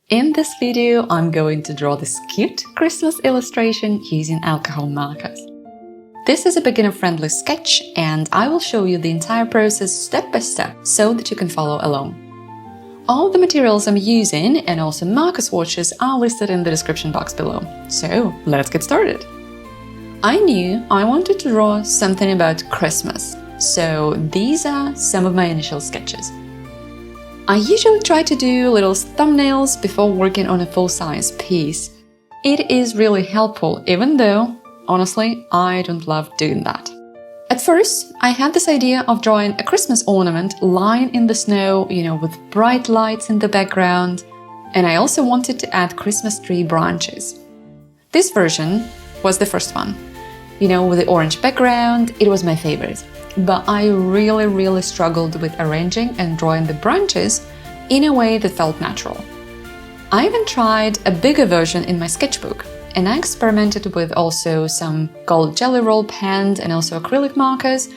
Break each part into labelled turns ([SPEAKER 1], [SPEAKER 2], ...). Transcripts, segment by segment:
[SPEAKER 1] In this video, I'm going to draw this cute Christmas illustration using alcohol markers. This is a beginner-friendly sketch, and I will show you the entire process step by step so that you can follow along. All the materials I'm using and also marker swatches are listed in the description box below. So let's get started. I knew I wanted to draw something about Christmas, so these are some of my initial sketches. I usually try to do little thumbnails before working on a full-size piece. It is really helpful, even though, honestly, I don't love doing that. At first, I had this idea of drawing a Christmas ornament lying in the snow, with bright lights in the background, and I also wanted to add Christmas tree branches. This version was the first one. With the orange background, it was my favorite. But I really struggled with arranging and drawing the branches in a way that felt natural. I even tried a bigger version in my sketchbook, and I experimented with also some gold jelly roll pens and also acrylic markers,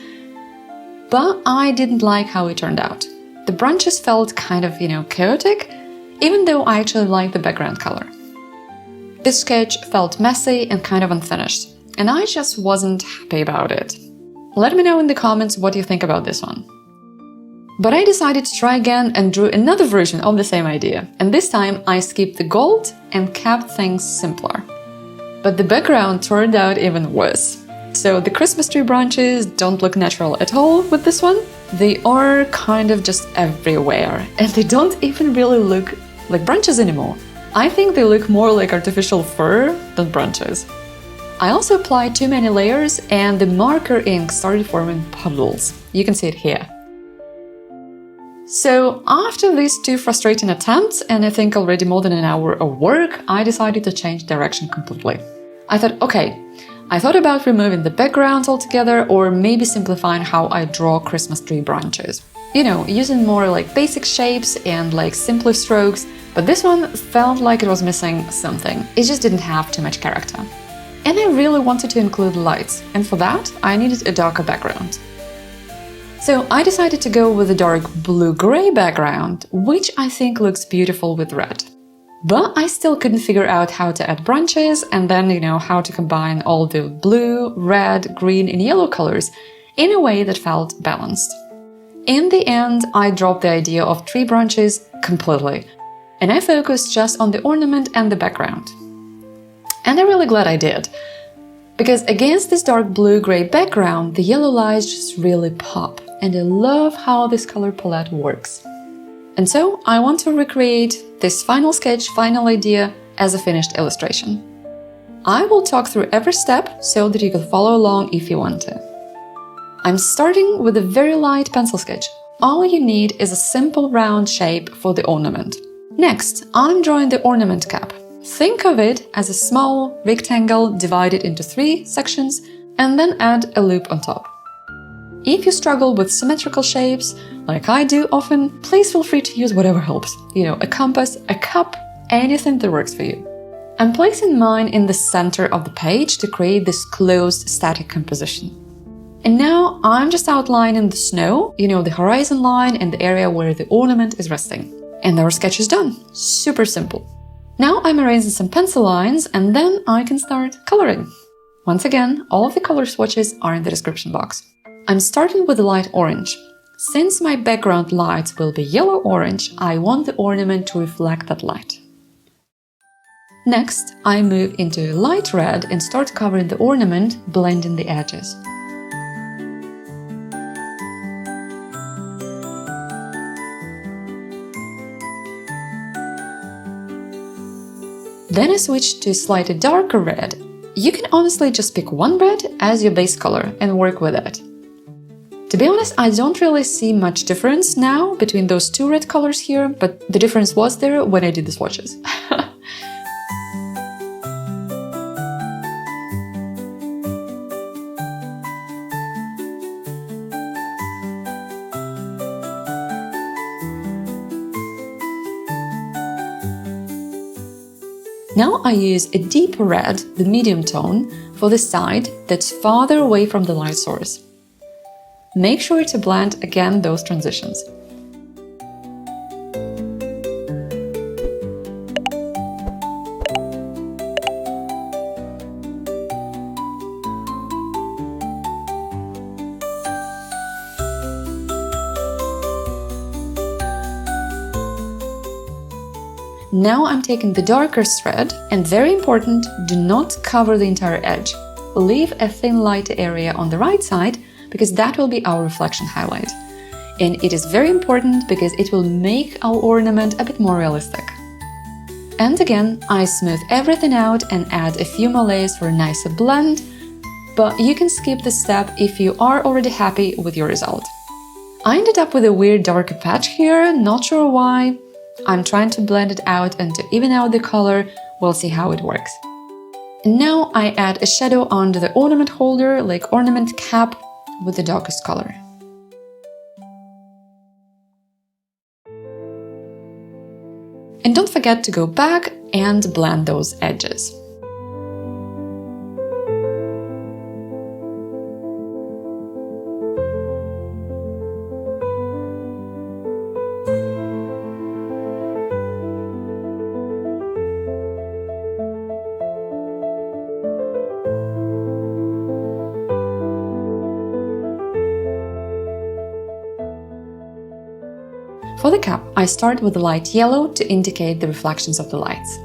[SPEAKER 1] but I didn't like how it turned out. The branches felt kind of, chaotic, even though I actually liked the background color. This sketch felt messy and kind of unfinished, and I just wasn't happy about it. Let me know in the comments what you think about this one. But I decided to try again and drew another version of the same idea, and this time I skipped the gold and kept things simpler. But the background turned out even worse. So the Christmas tree branches don't look natural at all with this one. They are kind of just everywhere, and they don't even really look like branches anymore. I think they look more like artificial fur than branches. I also applied too many layers, and the marker ink started forming puddles. You can see it here. So after these two frustrating attempts, and I think already more than an hour of work, I decided to change direction completely. I thought about removing the background altogether, or maybe simplifying how I draw Christmas tree branches. Using more like basic shapes and like simpler strokes, but this one felt like it was missing something. It just didn't have too much character. And I really wanted to include lights, and for that I needed a darker background. So I decided to go with a dark blue-gray background, which I think looks beautiful with red. But I still couldn't figure out how to add branches and then, how to combine all the blue, red, green and yellow colors in a way that felt balanced. In the end, I dropped the idea of tree branches completely, and I focused just on the ornament and the background. And I'm really glad I did, because against this dark blue-gray background, the yellow lights just really pop, and I love how this color palette works. And so I want to recreate this final sketch, final idea as a finished illustration. I will talk through every step so that you can follow along if you want to. I'm starting with a very light pencil sketch. All you need is a simple round shape for the ornament. Next, I'm drawing the ornament cap. Think of it as a small rectangle divided into 3 sections and then add a loop on top. If you struggle with symmetrical shapes, like I do often, please feel free to use whatever helps. A compass, a cup, anything that works for you. I'm placing mine in the center of the page to create this closed static composition. And now I'm just outlining the snow, the horizon line and the area where the ornament is resting. And our sketch is done. Super simple. Now I'm erasing some pencil lines, and then I can start coloring. Once again, all of the color swatches are in the description box. I'm starting with the light orange. Since my background lights will be yellow-orange, I want the ornament to reflect that light. Next, I move into light red and start covering the ornament, blending the edges. Then I switch to a slightly darker red. You can honestly just pick one red as your base color and work with it. To be honest, I don't really see much difference now between those two red colors here, but the difference was there when I did the swatches. Now I use a deeper red, the medium tone, for the side that's farther away from the light source. Make sure to blend again those transitions. Now I'm taking the darker thread, and very important, do not cover the entire edge. Leave a thin light area on the right side, because that will be our reflection highlight. And it is very important because it will make our ornament a bit more realistic. And again, I smooth everything out and add a few more layers for a nicer blend, but you can skip this step if you are already happy with your result. I ended up with a weird darker patch here, not sure why. I'm trying to blend it out and to even out the color, we'll see how it works. And now I add a shadow onto the ornament holder, like ornament cap, with the darkest color. And don't forget to go back and blend those edges. For the cap, I start with the light yellow to indicate the reflections of the lights.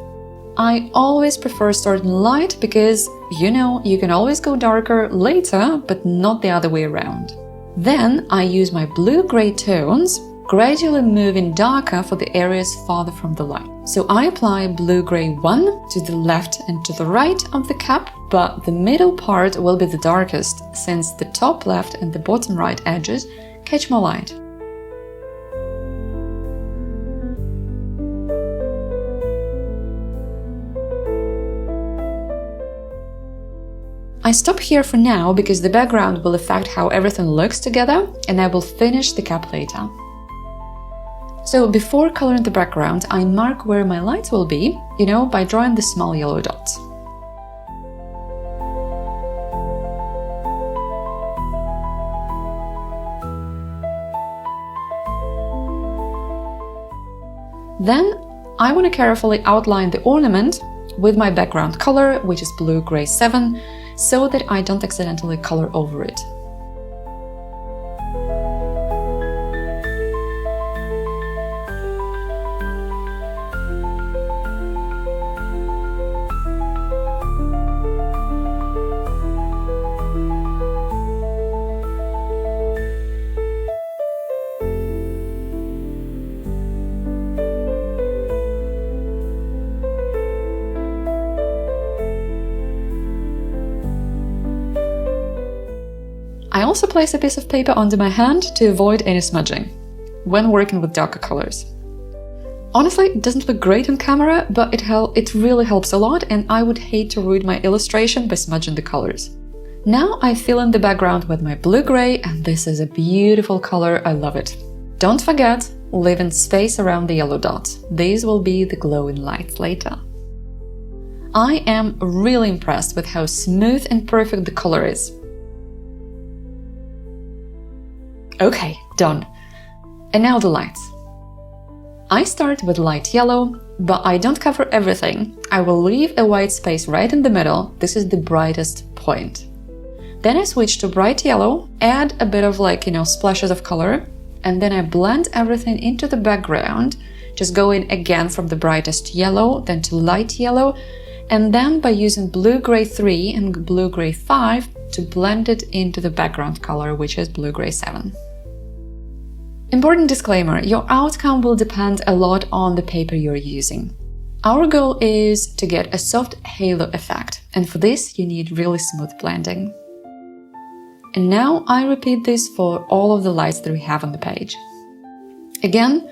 [SPEAKER 1] I always prefer starting light because, you know, you can always go darker later, but not the other way around. Then I use my blue-gray tones, gradually moving darker for the areas farther from the light. So I apply blue-gray 1 to the left and to the right of the cap, but the middle part will be the darkest, since the top left and the bottom right edges catch more light. I stop here for now because the background will affect how everything looks together, and I will finish the cap later. So before coloring the background, I mark where my lights will be, you know, by drawing the small yellow dots. Then I want to carefully outline the ornament with my background color, which is blue-gray 7, so that I don't accidentally color over it. I also place a piece of paper under my hand to avoid any smudging when working with darker colors. Honestly, it doesn't look great on camera, but it really helps a lot, and I would hate to ruin my illustration by smudging the colors. Now I fill in the background with my blue-gray, and this is a beautiful color, I love it. Don't forget, leaving space around the yellow dots. These will be the glowing lights later. I am really impressed with how smooth and perfect the color is. Okay, done. And now the lights. I start with light yellow, but I don't cover everything. I will leave a white space right in the middle. This is the brightest point. Then I switch to bright yellow, add a bit of splashes of color, and then I blend everything into the background, just going again from the brightest yellow, then to light yellow, and then by using blue-gray 3 and blue-gray 5 to blend it into the background color, which is blue-gray 7. Important disclaimer, your outcome will depend a lot on the paper you're using. Our goal is to get a soft halo effect, and for this you need really smooth blending. And now I repeat this for all of the lights that we have on the page. Again,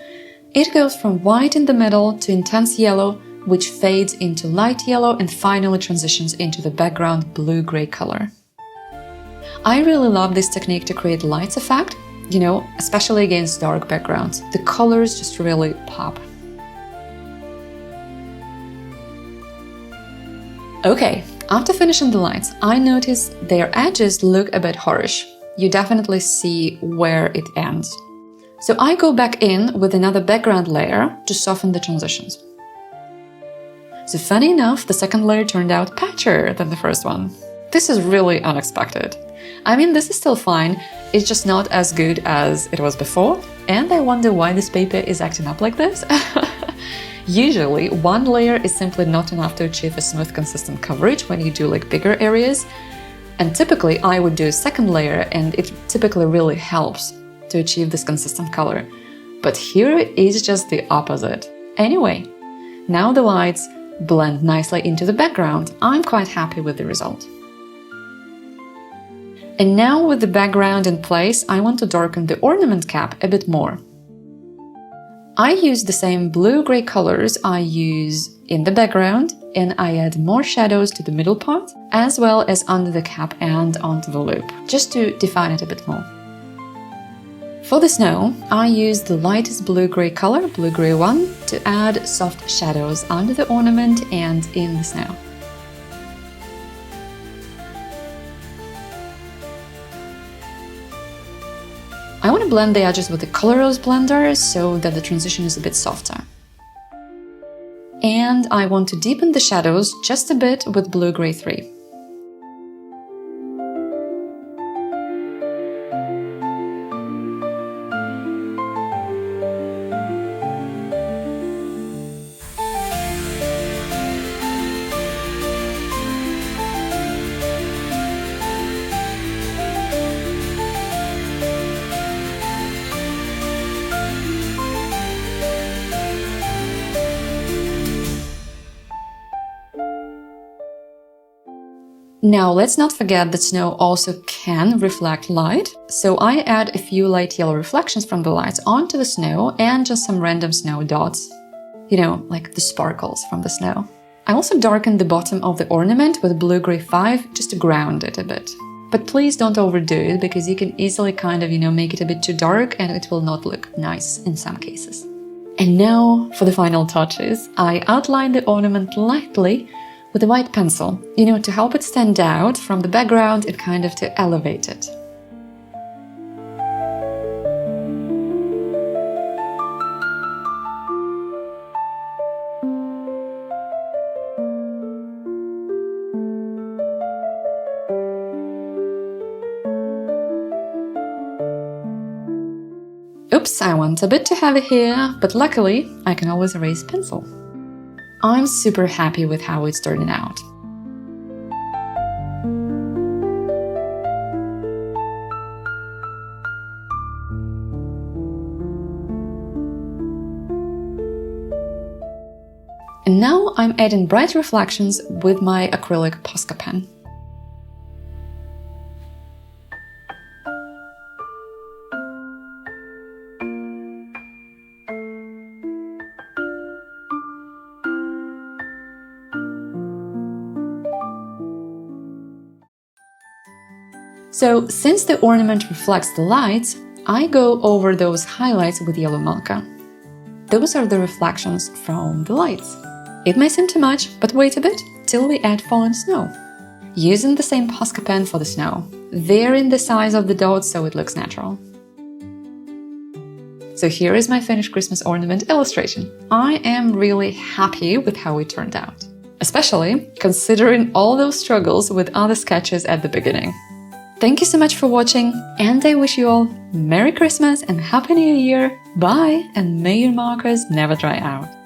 [SPEAKER 1] it goes from white in the middle to intense yellow, which fades into light yellow and finally transitions into the background blue-gray color. I really love this technique to create lights effect, especially against dark backgrounds. The colors just really pop. Okay, after finishing the lights, I notice their edges look a bit harsh. You definitely see where it ends. So I go back in with another background layer to soften the transitions. So funny enough, the second layer turned out patchier than the first one. This is really unexpected. I mean, this is still fine, it's just not as good as it was before, and I wonder why this paper is acting up like this. Usually, one layer is simply not enough to achieve a smooth, consistent coverage when you do like bigger areas. And typically, I would do a second layer, and it typically really helps to achieve this consistent color. But here is just the opposite. Anyway, now the lights blend nicely into the background. I'm quite happy with the result. And now with the background in place, I want to darken the ornament cap a bit more. I use the same blue-gray colors I use in the background, and I add more shadows to the middle part, as well as under the cap and onto the loop, just to define it a bit more. For the snow, I use the lightest blue-gray color, blue-gray one, to add soft shadows under the ornament and in the snow. I want to blend the edges with the Colorose blender so that the transition is a bit softer. And I want to deepen the shadows just a bit with Blue-Gray 3. Now let's not forget that snow also can reflect light, so I add a few light yellow reflections from the lights onto the snow and just some random snow dots, you know, like the sparkles from the snow. I also darken the bottom of the ornament with Blue-Gray 5 just to ground it a bit. But please don't overdo it, because you can easily kind of, make it a bit too dark and it will not look nice in some cases. And now for the final touches. I outline the ornament lightly with a white pencil, to help it stand out from the background and kind of to elevate it. Oops, I went a bit too heavy here, but luckily I can always erase pencil. I'm super happy with how it's turning out. And now I'm adding bright reflections with my acrylic Posca pen. So, since the ornament reflects the lights, I go over those highlights with yellow mica. Those are the reflections from the lights. It may seem too much, but wait a bit till we add fallen snow. Using the same Posca pen for the snow, varying the size of the dots so it looks natural. So here is my finished Christmas ornament illustration. I am really happy with how it turned out, especially considering all those struggles with other sketches at the beginning. Thank you so much for watching, and I wish you all Merry Christmas and Happy New Year! Bye, and may your markers never dry out!